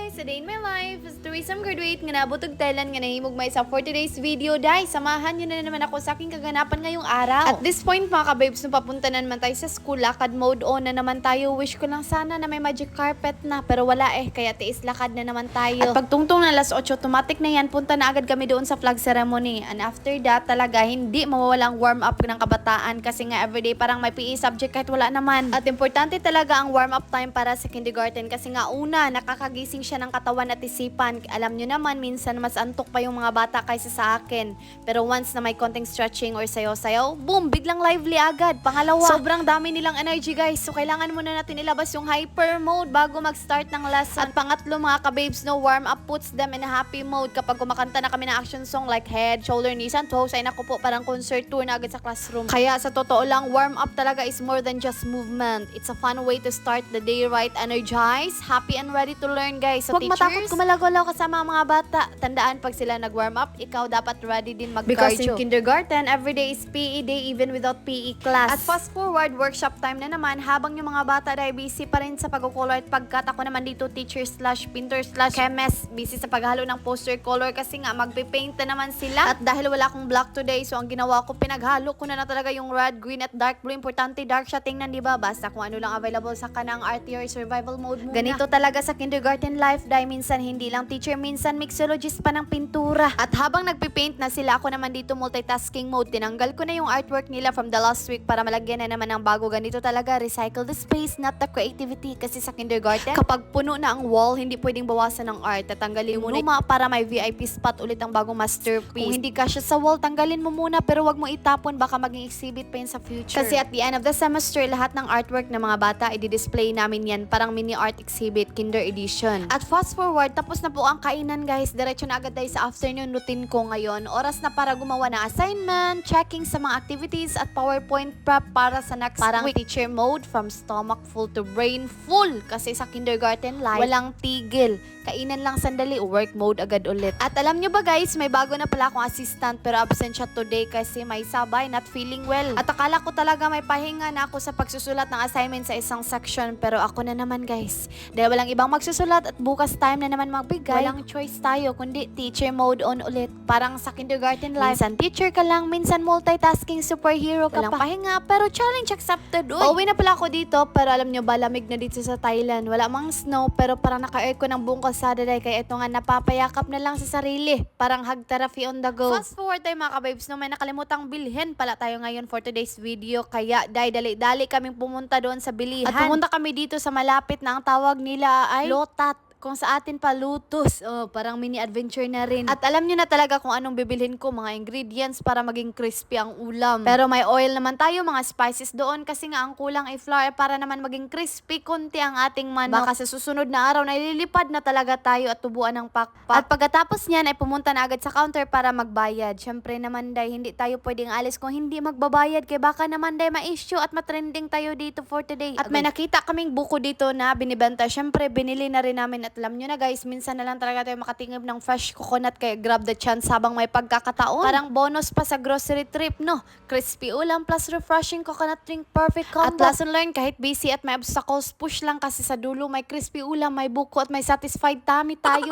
guys! A day in my life as tourism graduate nga nabutog Thailand nga nahimog may sa for today's video. Dahil samahan nyo na naman ako sa aking kaganapan ngayong araw. At this point mga kababes, nung papunta na naman tayo sa school, lakad mode on na naman tayo. Wish ko lang sana na may magic carpet na, pero wala kaya tiis lakad na naman tayo. At pagtungtong na alas 8, automatic na yan, punta na agad kami doon sa flag ceremony. And after that, talaga hindi mawawalang warm up ng kabataan kasi nga everyday parang may PE subject kahit wala naman. At importante talaga ang warm up time para sa kindergarten kasi nga una, nakakagising siya ng katawan at isipan. Alam nyo naman, minsan mas antok pa yung mga bata kaysa sa akin. Pero once na may konting stretching or sayaw-sayaw, boom, biglang lively agad. Pangalawa, sobrang dami nilang energy guys. So kailangan muna natin ilabas yung hyper mode bago mag-start ng lesson. At pangatlo mga kababes, no, warm up puts them in a happy mode. Kapag kumakanta na kami ng action song like head, shoulder, knees, and toes, ay naku po, parang concert tour na agad sa classroom. Kaya sa totoo lang, warm up talaga is more than just movement. It's a fun way to start the day right, energized, happy, and ready to learn guys. So huwag matakot kumalago-law kasama ang mga bata. Tandaan, pag sila nag-warm up, ikaw dapat ready din mag-cardio. Because in kindergarten, every day is PE day even without PE class. At fast forward, workshop time na naman, habang yung mga bata ay busy pa rin sa pag-color at pagkat ako naman dito, teacher slash painter slash chemist, busy sa paghalo ng poster color kasi nga magpipaint na naman sila. At dahil wala akong black today, so ang ginawa ko, pinaghalo ko na talaga yung red, green at dark blue. Importante dark siya tingnan, diba? Basta kung ano lang available sa kanang RT or survival mode muna. Ganito talaga sa kindergarten life, dahil minsan hindi lang teacher, minsan mixologist pa ng pintura. At habang nagpipaint na sila, ako naman dito multitasking mode. Tinanggal ko na yung artwork nila from the last week para malagyan na naman ng bago. Ganito talaga, recycle the space, not the creativity. Kasi sa kindergarten, kapag puno na ang wall, hindi pwedeng bawasan ng art. Tatanggalin mo muna para may VIP spot ulit ang bagong masterpiece. Kung hindi kasya sa wall, tanggalin mo muna, pero wag mo itapon, baka maging exhibit pa yun sa future. Kasi at the end of the semester, lahat ng artwork ng mga bata, i-display namin yan, parang mini art exhibit, kinder edition. At fast forward, tapos na po ang kainan guys. Diretso na agad tayo sa afternoon routine ko ngayon. Oras na para gumawa ng assignment, checking sa mga activities at PowerPoint prep para sa next week. Teacher mode from stomach full to brain full. Kasi sa kindergarten life, walang tigil. Kainan lang sandali, work mode agad ulit. At alam nyo ba guys, may bago na pala akong assistant pero absent siya today kasi may sabay, not feeling well. At akala ko talaga may pahinga na ako sa pagsusulat ng assignment sa isang section, pero ako na naman guys. Dahil walang ibang magsusulat at bukas time na naman magbigay, walang choice tayo kundi teacher mode on ulit. Parang sa kindergarten life, minsan teacher ka lang, minsan multitasking superhero ka pa. Pahinga, pero challenge accepted. Pauwi na pala ako dito, pero alam nyo ba, lamig na dito sa Thailand. Wala mang snow, pero parang naka-aircon ng buong kalsada dahil kaya ito nga napapayakap na lang sa sarili. Parang hug therapy on the go. Fast forward tayo mga kababes, no, may nakalimutang bilhin pala tayo ngayon for today's video. Kaya dali-dali kaming pumunta doon sa bilihan. At pumunta kami dito sa malapit na ang tawag nila ay Lotat. Kung sa atin pa lutos, parang mini adventure na rin. At alam nyo na talaga kung anong bibilhin ko, mga ingredients para maging crispy ang ulam. Pero may oil naman tayo, mga spices doon kasi nga ang kulang ay flour para naman maging crispy konti ang ating manok. Baka sa susunod na araw na ililipad na talaga tayo at tubuan ng pakpak. At pagkatapos niyan ay pumunta na agad sa counter para magbayad. Syempre naman day, hindi tayo pwedeng alis kung hindi magbabayad kaya baka naman day ma-issue at matrending tayo dito for today. At may nakita kaming buko dito na binibenta. Syempre binili na rin namin. At alam nyo na guys, minsan na lang talaga tayo makatingib ng fresh coconut kaya grab the chance habang may pagkakataon. Parang bonus pa sa grocery trip, no? Crispy ulam plus refreshing coconut drink, perfect combo. At lesson learned, kahit busy at may obstacles, push lang kasi sa dulo may crispy ulam, may buko at may satisfied tummy tayo.